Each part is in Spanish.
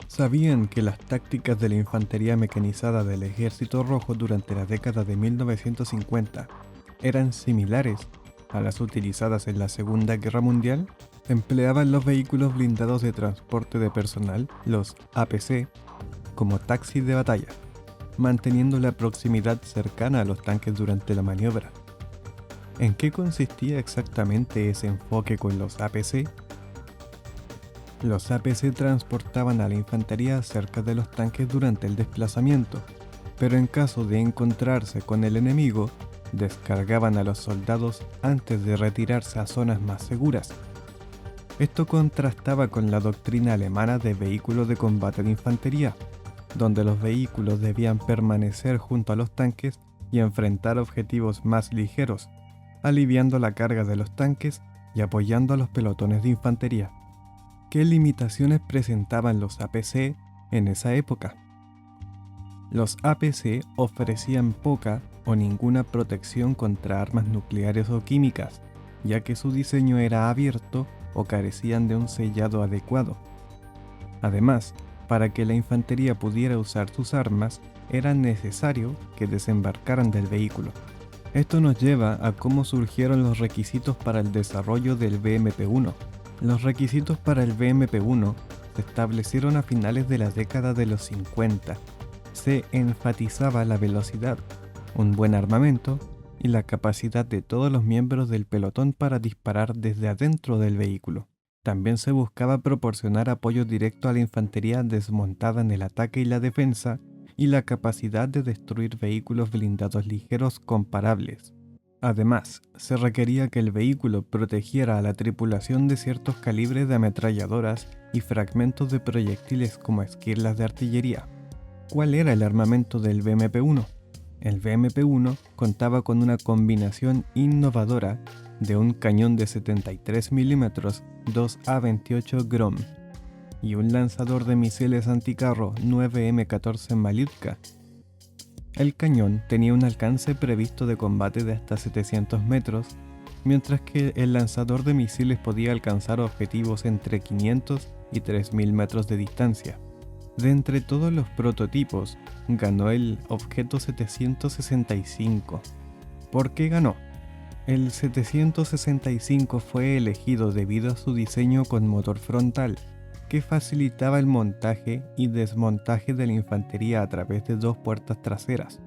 ¿Sabían que las tácticas de la infantería mecanizada del Ejército Rojo durante la década de 1950 eran similares a las utilizadas en la Segunda Guerra Mundial? Empleaban los vehículos blindados de transporte de personal, los APC, como taxis de batalla, manteniendo la proximidad cercana a los tanques durante la maniobra. ¿En qué consistía exactamente ese enfoque con los APC? Los APC transportaban a la infantería cerca de los tanques durante el desplazamiento, pero en caso de encontrarse con el enemigo, descargaban a los soldados antes de retirarse a zonas más seguras. Esto contrastaba con la doctrina alemana de vehículos de combate de infantería, donde los vehículos debían permanecer junto a los tanques y enfrentar objetivos más ligeros, aliviando la carga de los tanques y apoyando a los pelotones de infantería. ¿Qué limitaciones presentaban los APC en esa época? Los APC ofrecían poca o ninguna protección contra armas nucleares o químicas, ya que su diseño era abierto o carecían de un sellado adecuado. Además, para que la infantería pudiera usar sus armas, era necesario que desembarcaran del vehículo. Esto nos lleva a cómo surgieron los requisitos para el desarrollo del BMP-1. Los requisitos para el BMP-1 se establecieron a finales de la década de los 50. Se enfatizaba la velocidad, un buen armamento y la capacidad de todos los miembros del pelotón para disparar desde adentro del vehículo. También se buscaba proporcionar apoyo directo a la infantería desmontada en el ataque y la defensa, y la capacidad de destruir vehículos blindados ligeros comparables. Además, se requería que el vehículo protegiera a la tripulación de ciertos calibres de ametralladoras y fragmentos de proyectiles como esquirlas de artillería. ¿Cuál era el armamento del BMP-1? El BMP-1 contaba con una combinación innovadora de un cañón de 73 mm 2A28 Grom y un lanzador de misiles anticarro 9M14 Malyutka. El cañón tenía un alcance previsto de combate de hasta 700 metros, mientras que el lanzador de misiles podía alcanzar objetivos entre 500 y 3000 metros de distancia. De entre todos los prototipos, ganó el objeto 765. ¿Por qué ganó? El 765 fue elegido debido a su diseño con motor frontal, que facilitaba el montaje y desmontaje de la infantería a través de dos puertas traseras.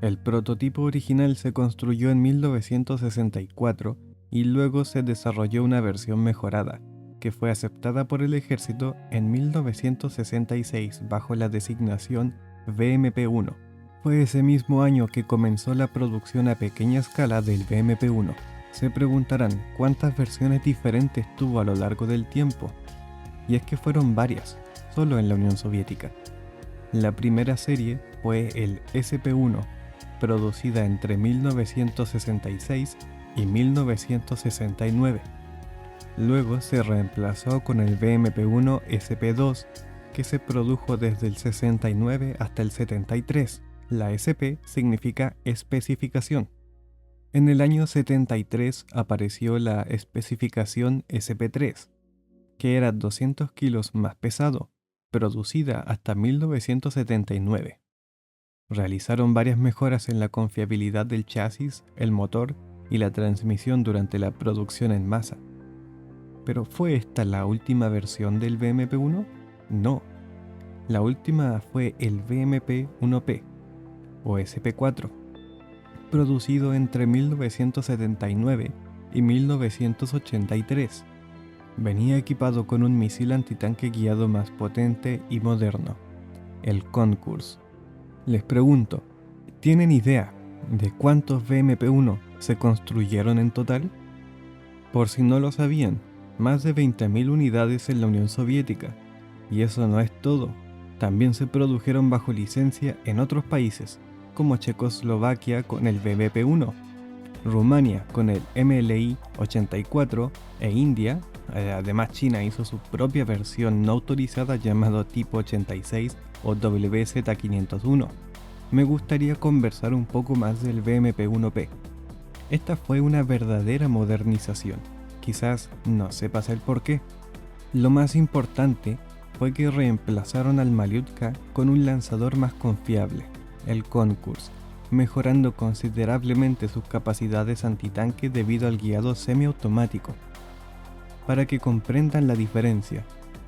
El prototipo original se construyó en 1964 y luego se desarrolló una versión mejorada, que fue aceptada por el ejército en 1966 bajo la designación BMP-1. Fue ese mismo año que comenzó la producción a pequeña escala del BMP-1. Se preguntarán cuántas versiones diferentes tuvo a lo largo del tiempo. Y es que fueron varias, solo en la Unión Soviética. La primera serie fue el SP-1, producida entre 1966 y 1969. Luego se reemplazó con el BMP-1 SP-2, que se produjo desde el 69 hasta el 73. La SP significa especificación. En el año 73 apareció la especificación SP3, que era 200 kilos más pesado, producida hasta 1979. Realizaron varias mejoras en la confiabilidad del chasis, el motor y la transmisión durante la producción en masa. ¿Pero fue esta la última versión del BMP-1? No. La última fue el BMP-1P, o SP4, producido entre 1979 y 1983. Venía equipado con un misil antitanque guiado más potente y moderno, el Konkurs. Les pregunto, ¿tienen idea de cuántos BMP-1 se construyeron en total? Por si no lo sabían, más de 20.000 unidades en la Unión Soviética. Y eso no es todo, también se produjeron bajo licencia en otros países, como Checoslovaquia con el BMP-1, Rumania con el MLI-84 e India. Además, China hizo su propia versión no autorizada llamado Tipo 86 o WZ501. Me gustaría conversar un poco más del BMP-1P. Esta fue una verdadera modernización. Quizás no sepas el porqué. Lo más importante fue que reemplazaron al Malyutka con un lanzador más confiable, el Konkurs, mejorando considerablemente sus capacidades antitanque debido al guiado semiautomático. Para que comprendan la diferencia,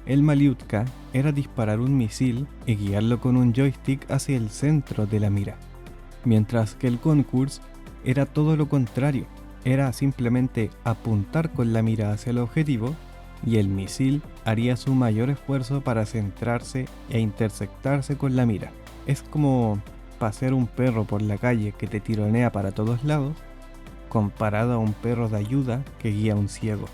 el Malyutka era disparar un misil y guiarlo con un joystick hacia el centro de la mira, mientras que el Konkurs era todo lo contrario, era simplemente apuntar con la mira hacia el objetivo y el misil haría su mayor esfuerzo para centrarse e intersectarse con la mira. Es como pasear un perro por la calle que te tironea para todos lados, comparado a un perro de ayuda que guía a un ciego.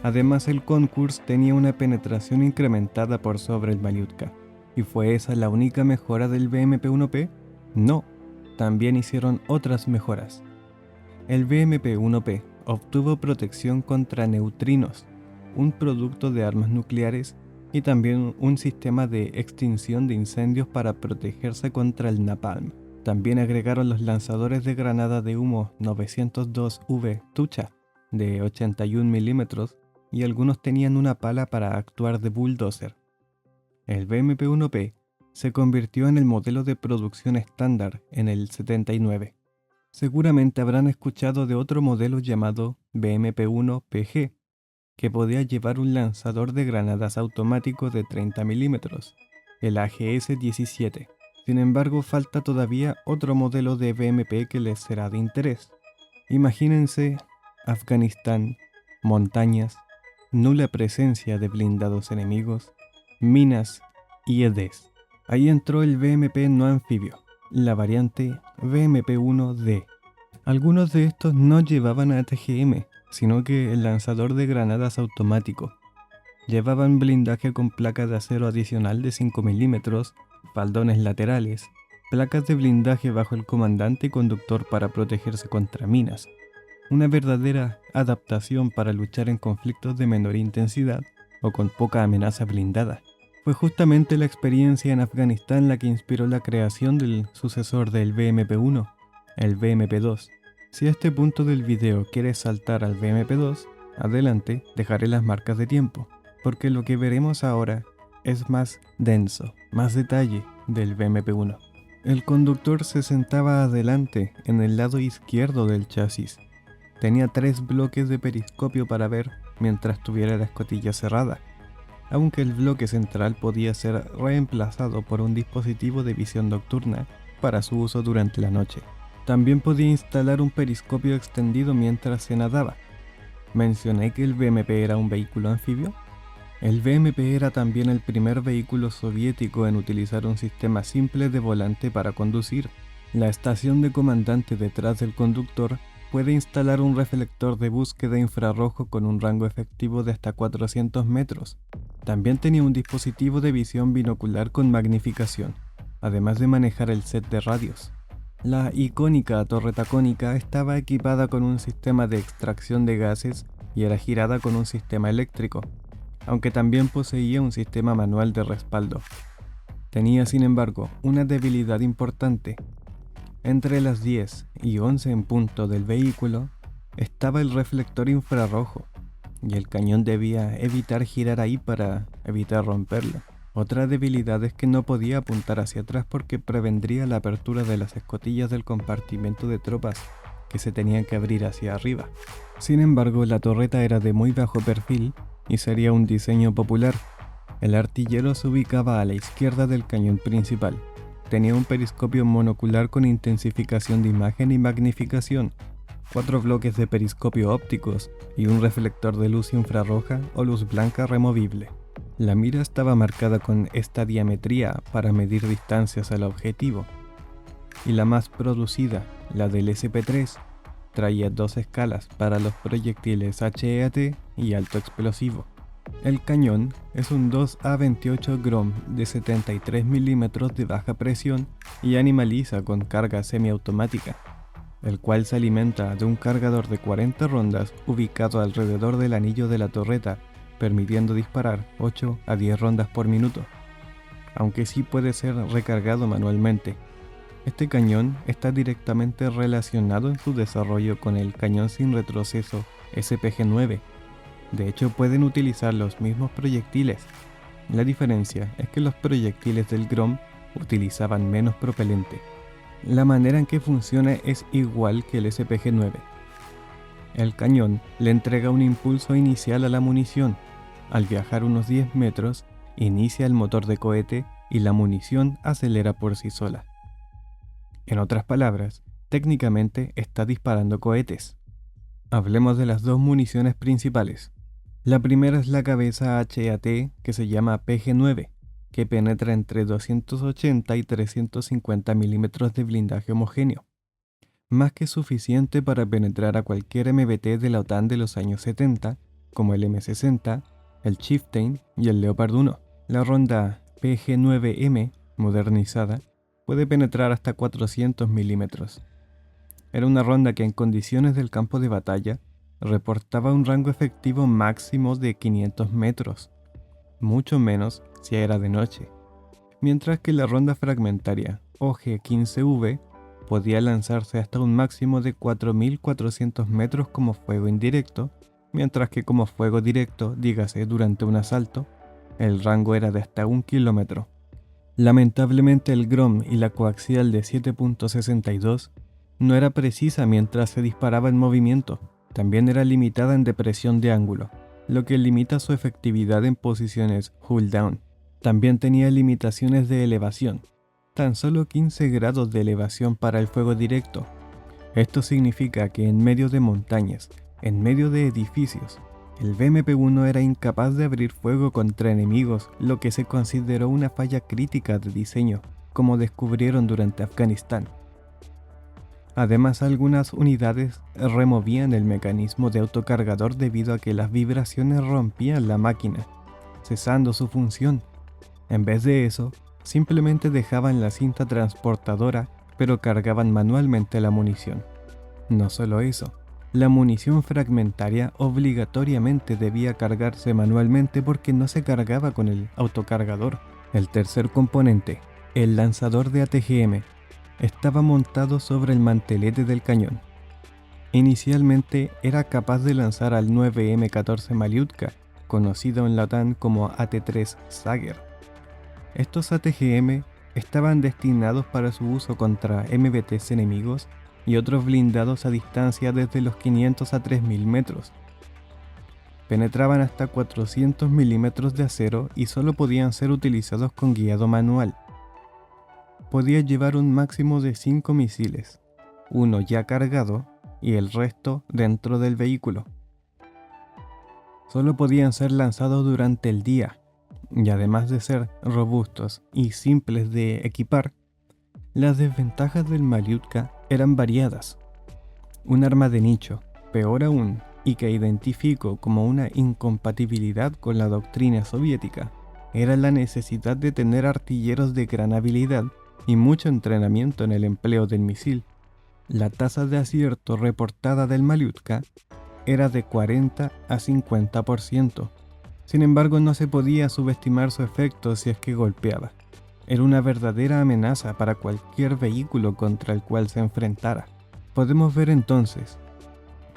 Además, el Konkurs tenía una penetración incrementada por sobre el Malyutka. ¿Y fue esa la única mejora del BMP-1P? No, también hicieron otras mejoras. El BMP-1P obtuvo protección contra neutrinos, un producto de armas nucleares, y también un sistema de extinción de incendios para protegerse contra el napalm. También agregaron los lanzadores de granada de humo 902V Tucha de 81 mm y algunos tenían una pala para actuar de bulldozer. El BMP-1P se convirtió en el modelo de producción estándar en el 79. Seguramente habrán escuchado de otro modelo llamado BMP-1PG, que podía llevar un lanzador de granadas automático de 30 mm, el AGS-17. Sin embargo, falta todavía otro modelo de BMP que les será de interés. Imagínense Afganistán, montañas, nula presencia de blindados enemigos, minas y EDs. Ahí entró el BMP no anfibio, la variante BMP-1D. Algunos de estos no llevaban ATGM, sino que el lanzador de granadas automático. Llevaban blindaje con placa de acero adicional de 5 mm, faldones laterales, placas de blindaje bajo el comandante y conductor para protegerse contra minas. Una verdadera adaptación para luchar en conflictos de menor intensidad o con poca amenaza blindada. Fue justamente la experiencia en Afganistán la que inspiró la creación del sucesor del BMP-1, el BMP-2. Si a este punto del video quieres saltar al BMP-2, adelante, dejaré las marcas de tiempo, porque lo que veremos ahora es más denso, más detalle del BMP-1. El conductor se sentaba adelante, en el lado izquierdo del chasis. Tenía 3 bloques de periscopio para ver mientras tuviera la escotilla cerrada, aunque el bloque central podía ser reemplazado por un dispositivo de visión nocturna para su uso durante la noche. También podía instalar un periscopio extendido mientras se nadaba. ¿Mencioné que el BMP era un vehículo anfibio? El BMP era también el primer vehículo soviético en utilizar un sistema simple de volante para conducir. La estación de comandante detrás del conductor puede instalar un reflector de búsqueda infrarrojo con un rango efectivo de hasta 400 metros. También tenía un dispositivo de visión binocular con magnificación, además de manejar el set de radios. La icónica torreta cónica estaba equipada con un sistema de extracción de gases y era girada con un sistema eléctrico, aunque también poseía un sistema manual de respaldo. Tenía, sin embargo, una debilidad importante. Entre las 10 y 11 en punto del vehículo estaba el reflector infrarrojo, y el cañón debía evitar girar ahí para evitar romperlo. Otra debilidad es que no podía apuntar hacia atrás porque prevendría la apertura de las escotillas del compartimento de tropas que se tenían que abrir hacia arriba. Sin embargo, la torreta era de muy bajo perfil y sería un diseño popular. El artillero se ubicaba a la izquierda del cañón principal. Tenía un periscopio monocular con intensificación de imagen y magnificación, 4 bloques de periscopio ópticos y un reflector de luz infrarroja o luz blanca removible. La mira estaba marcada con estadiometría para medir distancias al objetivo, y la más producida, la del SP-3, traía 2 escalas para los proyectiles HEAT y alto explosivo. El cañón es un 2A28 Grom de 73 mm de baja presión y animaliza con carga semiautomática, el cual se alimenta de un cargador de 40 rondas ubicado alrededor del anillo de la torreta, permitiendo disparar 8 a 10 rondas por minuto, aunque sí puede ser recargado manualmente. Este cañón está directamente relacionado en su desarrollo con el cañón sin retroceso SPG-9. De hecho, pueden utilizar los mismos proyectiles. La diferencia es que los proyectiles del Grom utilizaban menos propelente. La manera en que funciona es igual que el SPG-9. El cañón le entrega un impulso inicial a la munición. Al viajar unos 10 metros, inicia el motor de cohete y la munición acelera por sí sola. En otras palabras, técnicamente está disparando cohetes. Hablemos de las dos municiones principales. La primera es la cabeza HAT que se llama PG-9, que penetra entre 280 y 350 milímetros de blindaje homogéneo, más que suficiente para penetrar a cualquier MBT de la OTAN de los años 70, como el M60, el Chieftain y el Leopard 1. La ronda PG-9M, modernizada, puede penetrar hasta 400 milímetros. Era una ronda que en condiciones del campo de batalla reportaba un rango efectivo máximo de 500 metros, mucho menos si era de noche, mientras que la ronda fragmentaria OG-15V podía lanzarse hasta un máximo de 4.400 metros como fuego indirecto, mientras que como fuego directo, dígase durante un asalto, el rango era de hasta 1 kilómetro. Lamentablemente el Grom y la coaxial de 7.62 no era precisa mientras se disparaba en movimiento, también era limitada en depresión de ángulo, lo que limita su efectividad en posiciones hull down. También tenía limitaciones de elevación, tan solo 15 grados de elevación para el fuego directo. Esto significa que en medio de montañas, en medio de edificios, el BMP-1 era incapaz de abrir fuego contra enemigos, lo que se consideró una falla crítica de diseño, como descubrieron durante Afganistán. Además, algunas unidades removían el mecanismo de autocargador debido a que las vibraciones rompían la máquina, cesando su función. En vez de eso, simplemente dejaban la cinta transportadora, pero cargaban manualmente la munición. No solo eso, la munición fragmentaria obligatoriamente debía cargarse manualmente porque no se cargaba con el autocargador. El tercer componente, el lanzador de ATGM, estaba montado sobre el mantelete del cañón. Inicialmente era capaz de lanzar al 9M14 Malyutka, conocido en la OTAN como AT-3 Sager. Estos ATGM estaban destinados para su uso contra MBTs enemigos y otros blindados a distancia desde los 500 a 3000 metros. Penetraban hasta 400 milímetros de acero y solo podían ser utilizados con guiado manual. Podía llevar un máximo de 5 misiles, uno ya cargado y el resto dentro del vehículo. Solo podían ser lanzados durante el día, y además de ser robustos y simples de equipar, las desventajas del Malyutka eran variadas. Un arma de nicho, peor aún, y que identifico como una incompatibilidad con la doctrina soviética, era la necesidad de tener artilleros de gran habilidad y mucho entrenamiento en el empleo del misil. La tasa de acierto reportada del Malyutka era de 40 a 50%. Sin embargo, no se podía subestimar su efecto si es que golpeaba. Era una verdadera amenaza para cualquier vehículo contra el cual se enfrentara. Podemos ver entonces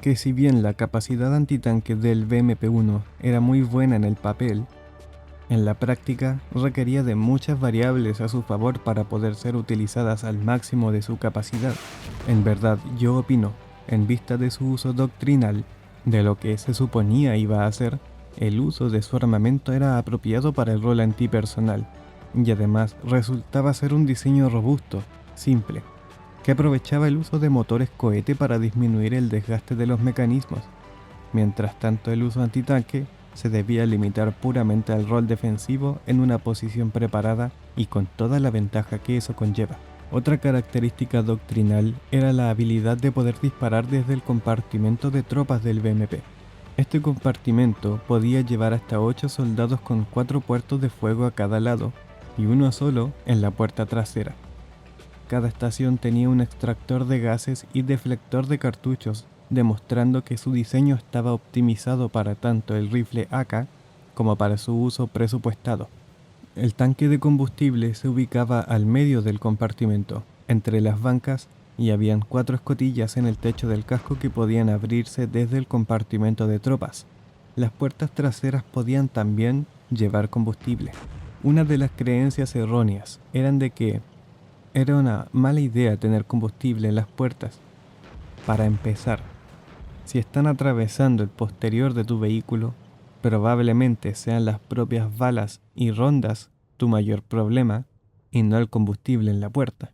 que si bien la capacidad antitanque del BMP-1 era muy buena en el papel, en la práctica requería de muchas variables a su favor para poder ser utilizadas al máximo de su capacidad. En verdad, yo opino, en vista de su uso doctrinal, de lo que se suponía iba a ser, el uso de su armamento era apropiado para el rol antipersonal, y además resultaba ser un diseño robusto, simple, que aprovechaba el uso de motores cohete para disminuir el desgaste de los mecanismos. Mientras tanto, el uso antitanque se debía limitar puramente al rol defensivo en una posición preparada y con toda la ventaja que eso conlleva. Otra característica doctrinal era la habilidad de poder disparar desde el compartimento de tropas del BMP. Este compartimento podía llevar hasta 8 soldados con 4 puertos de fuego a cada lado y uno solo en la puerta trasera. Cada estación tenía un extractor de gases y deflector de cartuchos, demostrando que su diseño estaba optimizado para tanto el rifle AK como para su uso presupuestado. El tanque de combustible se ubicaba al medio del compartimento, entre las bancas, y habían 4 escotillas en el techo del casco que podían abrirse desde el compartimento de tropas. Las puertas traseras podían también llevar combustible. Una de las creencias erróneas eran de que era una mala idea tener combustible en las puertas. Para empezar, si están atravesando el posterior de tu vehículo, probablemente sean las propias balas y rondas tu mayor problema y no el combustible en la puerta.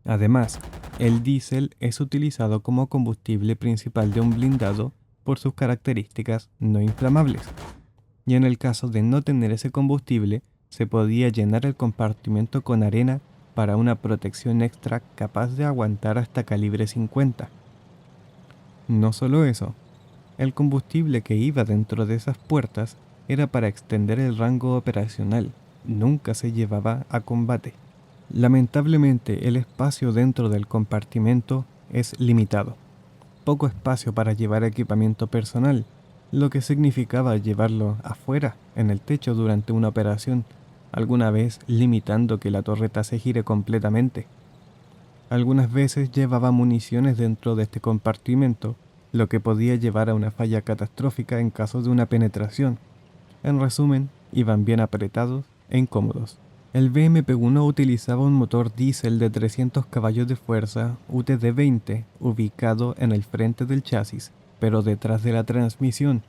Además, el diésel es utilizado como combustible principal de un blindado por sus características no inflamables. Y en el caso de no tener ese combustible, se podía llenar el compartimento con arena para una protección extra capaz de aguantar hasta calibre 50. No solo eso, el combustible que iba dentro de esas puertas era para extender el rango operacional, nunca se llevaba a combate. Lamentablemente, el espacio dentro del compartimento es limitado. Poco espacio para llevar equipamiento personal, lo que significaba llevarlo afuera, en el techo durante una operación, alguna vez limitando que la torreta se gire completamente. Algunas veces llevaba municiones dentro de este compartimento, lo que podía llevar a una falla catastrófica en caso de una penetración. En resumen, iban bien apretados e incómodos. El BMP-1 utilizaba un motor diésel de 300 caballos de fuerza UTD-20 ubicado en el frente del chasis, pero detrás de la transmisión.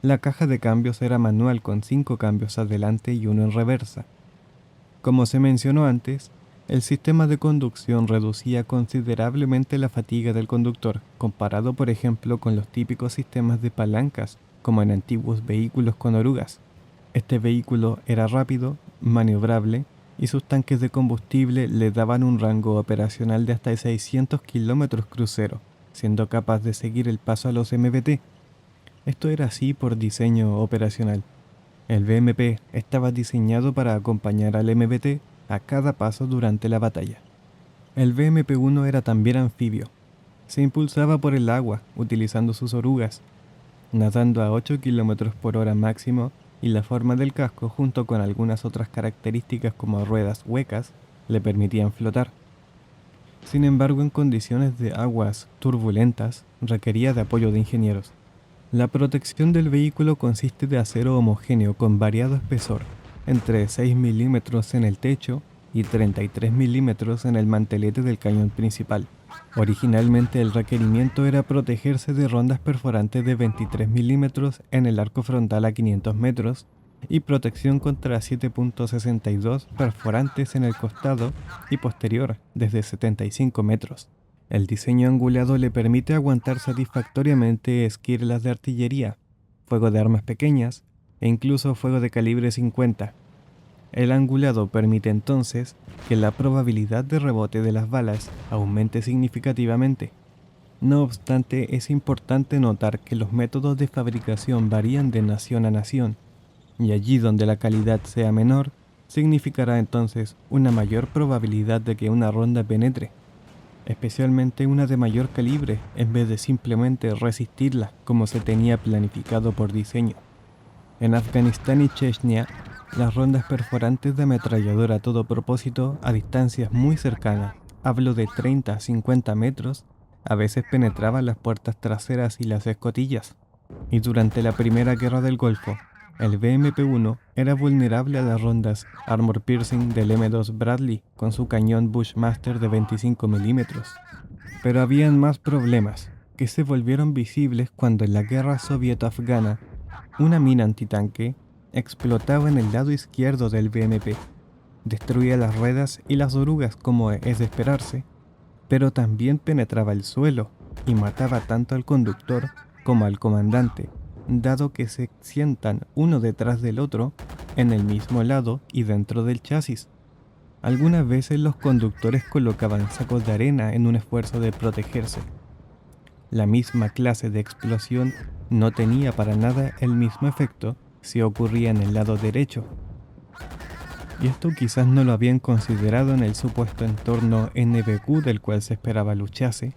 La caja de cambios era manual con 5 cambios adelante y 1 en reversa. Como se mencionó antes, el sistema de conducción reducía considerablemente la fatiga del conductor, comparado por ejemplo con los típicos sistemas de palancas, como en antiguos vehículos con orugas. Este vehículo era rápido, maniobrable, y sus tanques de combustible le daban un rango operacional de hasta 600 kilómetros crucero, siendo capaz de seguir el paso a los MBT. Esto era así por diseño operacional. El BMP estaba diseñado para acompañar al MBT a cada paso durante la batalla. El BMP-1 era también anfibio. Se impulsaba por el agua utilizando sus orugas, nadando a 8 km por hora máximo, y la forma del casco junto con algunas otras características como ruedas huecas le permitían flotar. Sin embargo, en condiciones de aguas turbulentas requería de apoyo de ingenieros. La protección del vehículo consiste de acero homogéneo con variado espesor, entre 6 milímetros en el techo y 33 milímetros en el mantelete del cañón principal. Originalmente el requerimiento era protegerse de rondas perforantes de 23 milímetros en el arco frontal a 500 metros y protección contra 7.62 perforantes en el costado y posterior desde 75 metros. El diseño angulado le permite aguantar satisfactoriamente esquirlas de artillería, fuego de armas pequeñas e incluso fuego de calibre 50. El angulado permite entonces que la probabilidad de rebote de las balas aumente significativamente. No obstante, es importante notar que los métodos de fabricación varían de nación a nación, y allí donde la calidad sea menor, significará entonces una mayor probabilidad de que una ronda penetre, especialmente una de mayor calibre, en vez de simplemente resistirla como se tenía planificado por diseño. En Afganistán y Chechnya, las rondas perforantes de ametralladora a todo propósito a distancias muy cercanas, hablo de 30 a 50 metros, a veces penetraban las puertas traseras y las escotillas. Y durante la Primera Guerra del Golfo, el BMP-1 era vulnerable a las rondas Armor Piercing del M2 Bradley con su cañón Bushmaster de 25 milímetros. Pero habían más problemas, que se volvieron visibles cuando en la guerra soviéto-afgana, una mina antitanque explotaba en el lado izquierdo del BMP. Destruía las ruedas y las orugas como es de esperarse, pero también penetraba el suelo y mataba tanto al conductor como al comandante, dado que se sientan uno detrás del otro en el mismo lado y dentro del chasis. Algunas veces los conductores colocaban sacos de arena en un esfuerzo de protegerse. La misma clase de explosión no tenía para nada el mismo efecto si ocurría en el lado derecho. Y esto quizás no lo habían considerado en el supuesto entorno NBQ del cual se esperaba luchase,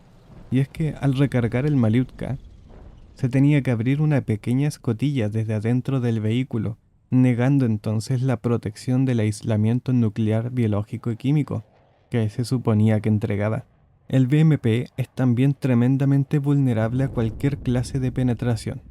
y es que al recargar el Malyutka, se tenía que abrir una pequeña escotilla desde adentro del vehículo, negando entonces la protección del aislamiento nuclear, biológico y químico, que se suponía que entregaba. El BMP es también tremendamente vulnerable a cualquier clase de penetración.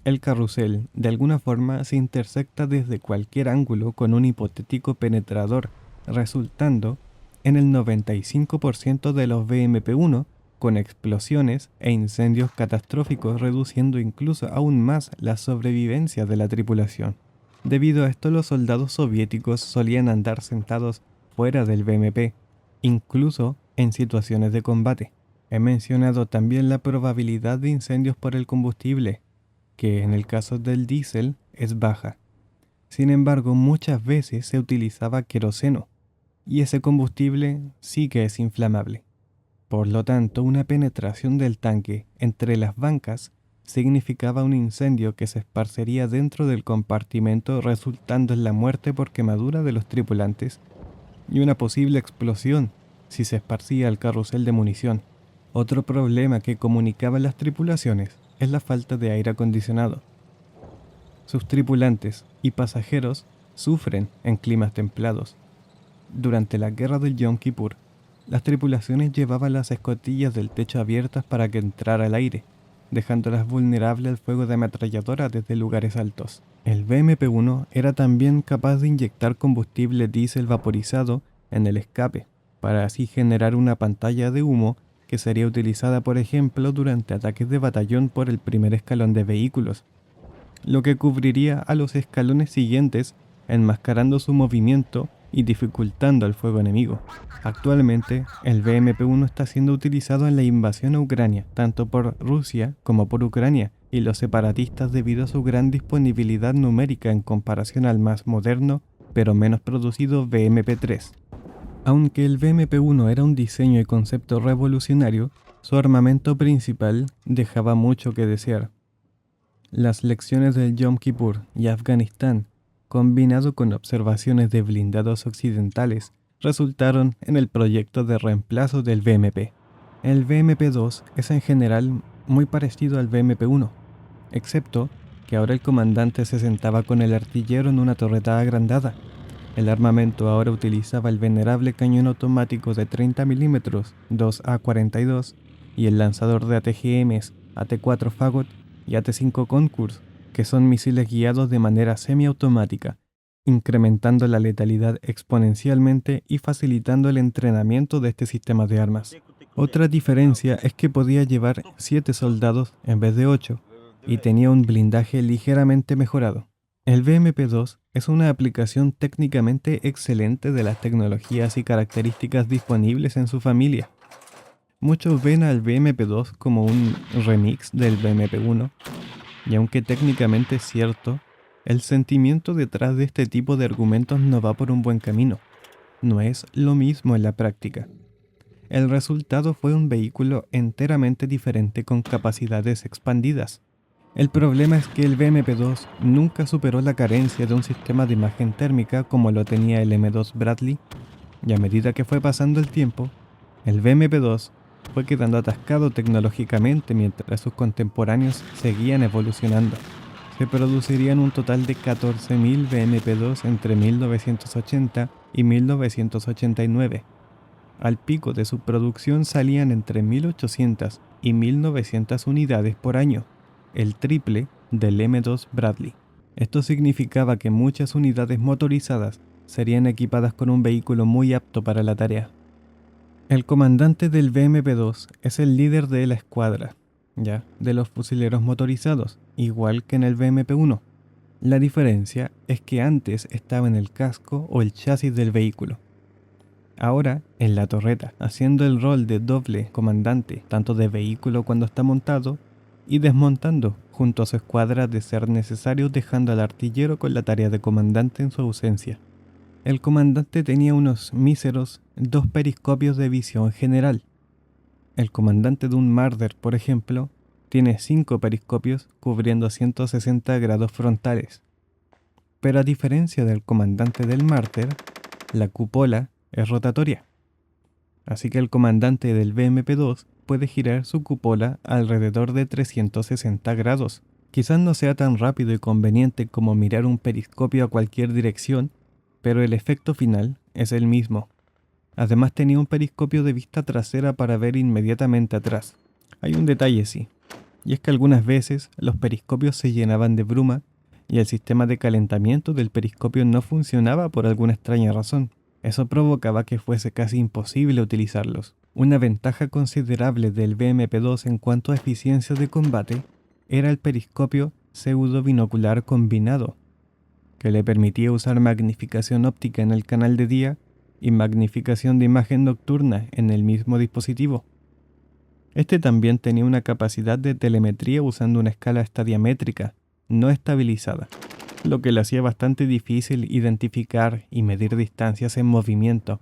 El carrusel, de alguna forma, se intersecta desde cualquier ángulo con un hipotético penetrador, resultando en el 95% de los BMP-1 con explosiones e incendios catastróficos, reduciendo incluso aún más la sobrevivencia de la tripulación. Debido a esto, los soldados soviéticos solían andar sentados fuera del BMP, incluso en situaciones de combate. He mencionado también la probabilidad de incendios por el combustible, que en el caso del diésel es baja. Sin embargo, muchas veces se utilizaba queroseno, y ese combustible sí que es inflamable. Por lo tanto, una penetración del tanque entre las bancas significaba un incendio que se esparcería dentro del compartimento, resultando en la muerte por quemadura de los tripulantes y una posible explosión si se esparcía el carrusel de munición. Otro problema que comunicaban las tripulaciones es la falta de aire acondicionado. Sus tripulantes y pasajeros sufren en climas templados. Durante la guerra del Yom Kippur, las tripulaciones llevaban las escotillas del techo abiertas para que entrara el aire, dejándolas vulnerables al fuego de ametralladora desde lugares altos. El BMP-1 era también capaz de inyectar combustible diésel vaporizado en el escape, para así generar una pantalla de humo que sería utilizada, por ejemplo, durante ataques de batallón por el primer escalón de vehículos, lo que cubriría a los escalones siguientes, enmascarando su movimiento y dificultando el fuego enemigo. Actualmente, el BMP-1 está siendo utilizado en la invasión a Ucrania, tanto por Rusia como por Ucrania y los separatistas, debido a su gran disponibilidad numérica en comparación al más moderno, pero menos producido BMP-3. Aunque el BMP-1 era un diseño y concepto revolucionario, su armamento principal dejaba mucho que desear. Las lecciones del Yom Kippur y Afganistán, combinado con observaciones de blindados occidentales, resultaron en el proyecto de reemplazo del BMP. El BMP-2 es en general muy parecido al BMP-1, excepto que ahora el comandante se sentaba con el artillero en una torreta agrandada. El armamento ahora utilizaba el venerable cañón automático de 30 mm 2A42 y el lanzador de ATGMs AT4 Fagot y AT5 Concourse, que son misiles guiados de manera semiautomática, incrementando la letalidad exponencialmente y facilitando el entrenamiento de este sistema de armas. Otra diferencia es que podía llevar 7 soldados en vez de 8, y tenía un blindaje ligeramente mejorado. El BMP-2 es una aplicación técnicamente excelente de las tecnologías y características disponibles en su familia. Muchos ven al BMP-2 como un remix del BMP-1, y aunque técnicamente es cierto, el sentimiento detrás de este tipo de argumentos no va por un buen camino. No es lo mismo en la práctica. El resultado fue un vehículo enteramente diferente con capacidades expandidas. El problema es que el BMP-2 nunca superó la carencia de un sistema de imagen térmica como lo tenía el M2 Bradley, y a medida que fue pasando el tiempo, el BMP-2 fue quedando atascado tecnológicamente mientras sus contemporáneos seguían evolucionando. Se producirían un total de 14.000 BMP-2 entre 1980 y 1989. Al pico de su producción salían entre 1.800 y 1.900 unidades por año, el triple del M2 Bradley. Esto significaba que muchas unidades motorizadas serían equipadas con un vehículo muy apto para la tarea. El comandante del BMP-2 es el líder de la escuadra, ya, de los fusileros motorizados, igual que en el BMP-1. La diferencia es que antes estaba en el casco o el chasis del vehículo. Ahora en la torreta, haciendo el rol de doble comandante, tanto de vehículo cuando está montado y desmontando junto a su escuadra de ser necesario, dejando al artillero con la tarea de comandante en su ausencia. El comandante tenía unos míseros 2 periscopios de visión general. El comandante de un Marder, por ejemplo, tiene 5 periscopios cubriendo 160 grados frontales. Pero a diferencia del comandante del Marder, la cupola es rotatoria. Así que el comandante del BMP-2 puede girar su cupola alrededor de 360 grados. Quizás no sea tan rápido y conveniente como mirar un periscopio a cualquier dirección, pero el efecto final es el mismo. Además tenía un periscopio de vista trasera para ver inmediatamente atrás. Hay un detalle, sí. Y es que algunas veces los periscopios se llenaban de bruma y el sistema de calentamiento del periscopio no funcionaba por alguna extraña razón. Eso provocaba que fuese casi imposible utilizarlos. Una ventaja considerable del BMP-2 en cuanto a eficiencia de combate era el periscopio pseudo-binocular combinado, que le permitía usar magnificación óptica en el canal de día y magnificación de imagen nocturna en el mismo dispositivo. Este también tenía una capacidad de telemetría usando una escala estadiométrica no estabilizada, lo que le hacía bastante difícil identificar y medir distancias en movimiento,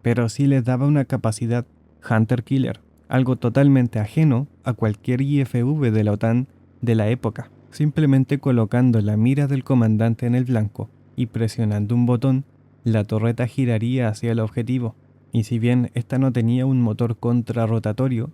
pero sí les daba una capacidad Hunter Killer, algo totalmente ajeno a cualquier IFV de la OTAN de la época. Simplemente colocando la mira del comandante en el blanco y presionando un botón, la torreta giraría hacia el objetivo, y si bien esta no tenía un motor contrarrotatorio,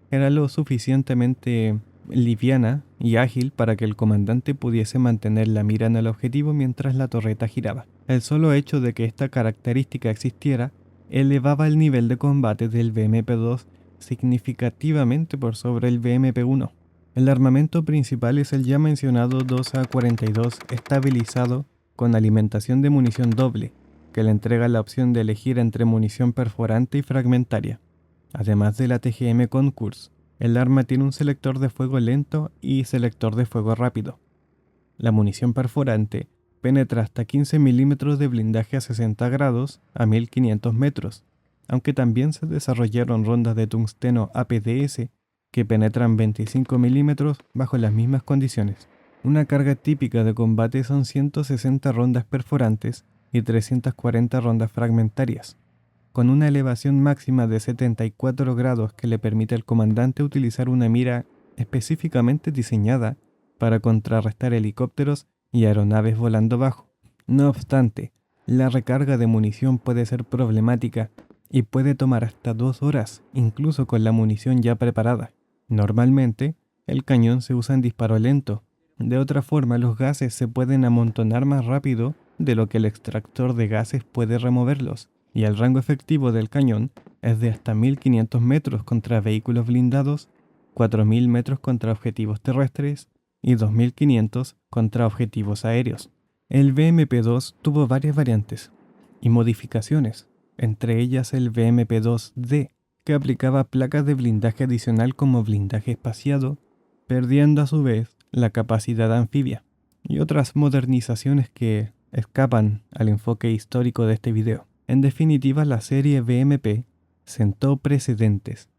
era lo suficientemente liviana y ágil para que el comandante pudiese mantener la mira en el objetivo mientras la torreta giraba. El solo hecho de que esta característica existiera elevaba el nivel de combate del BMP-2 significativamente por sobre el BMP-1. El armamento principal es el ya mencionado 2A42 estabilizado con alimentación de munición doble, que le entrega la opción de elegir entre munición perforante y fragmentaria. Además de la TGM Concourse, el arma tiene un selector de fuego lento y selector de fuego rápido. La munición perforante penetra hasta 15 milímetros de blindaje a 60 grados a 1500 metros, aunque también se desarrollaron rondas de tungsteno APDS que penetran 25 milímetros bajo las mismas condiciones. Una carga típica de combate son 160 rondas perforantes y 340 rondas fragmentarias, con una elevación máxima de 74 grados que le permite al comandante utilizar una mira específicamente diseñada para contrarrestar helicópteros y aeronaves volando bajo. No obstante, la recarga de munición puede ser problemática y puede tomar hasta 2 horas, incluso con la munición ya preparada. Normalmente, el cañón se usa en disparo lento. De otra forma, los gases se pueden amontonar más rápido de lo que el extractor de gases puede removerlos, y el rango efectivo del cañón es de hasta 1500 metros contra vehículos blindados, 4000 metros contra objetivos terrestres y 2500 contra objetivos aéreos. El BMP-2 tuvo varias variantes y modificaciones, entre ellas el BMP-2D, que aplicaba placas de blindaje adicional como blindaje espaciado, perdiendo a su vez la capacidad anfibia, y otras modernizaciones que escapan al enfoque histórico de este video. En definitiva, la serie BMP sentó precedentes.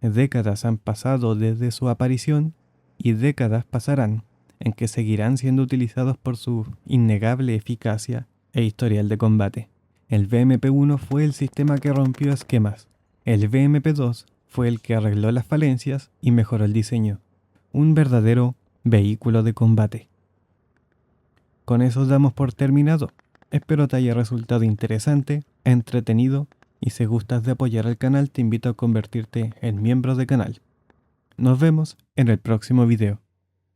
Décadas han pasado desde su aparición y décadas pasarán en que seguirán siendo utilizados por su innegable eficacia e historial de combate. El BMP-1 fue el sistema que rompió esquemas. El BMP-2 fue el que arregló las falencias y mejoró el diseño. Un verdadero vehículo de combate. Con eso damos por terminado. Espero te haya resultado interesante, entretenido, y si gustas de apoyar al canal te invito a convertirte en miembro del canal. Nos vemos en el próximo video.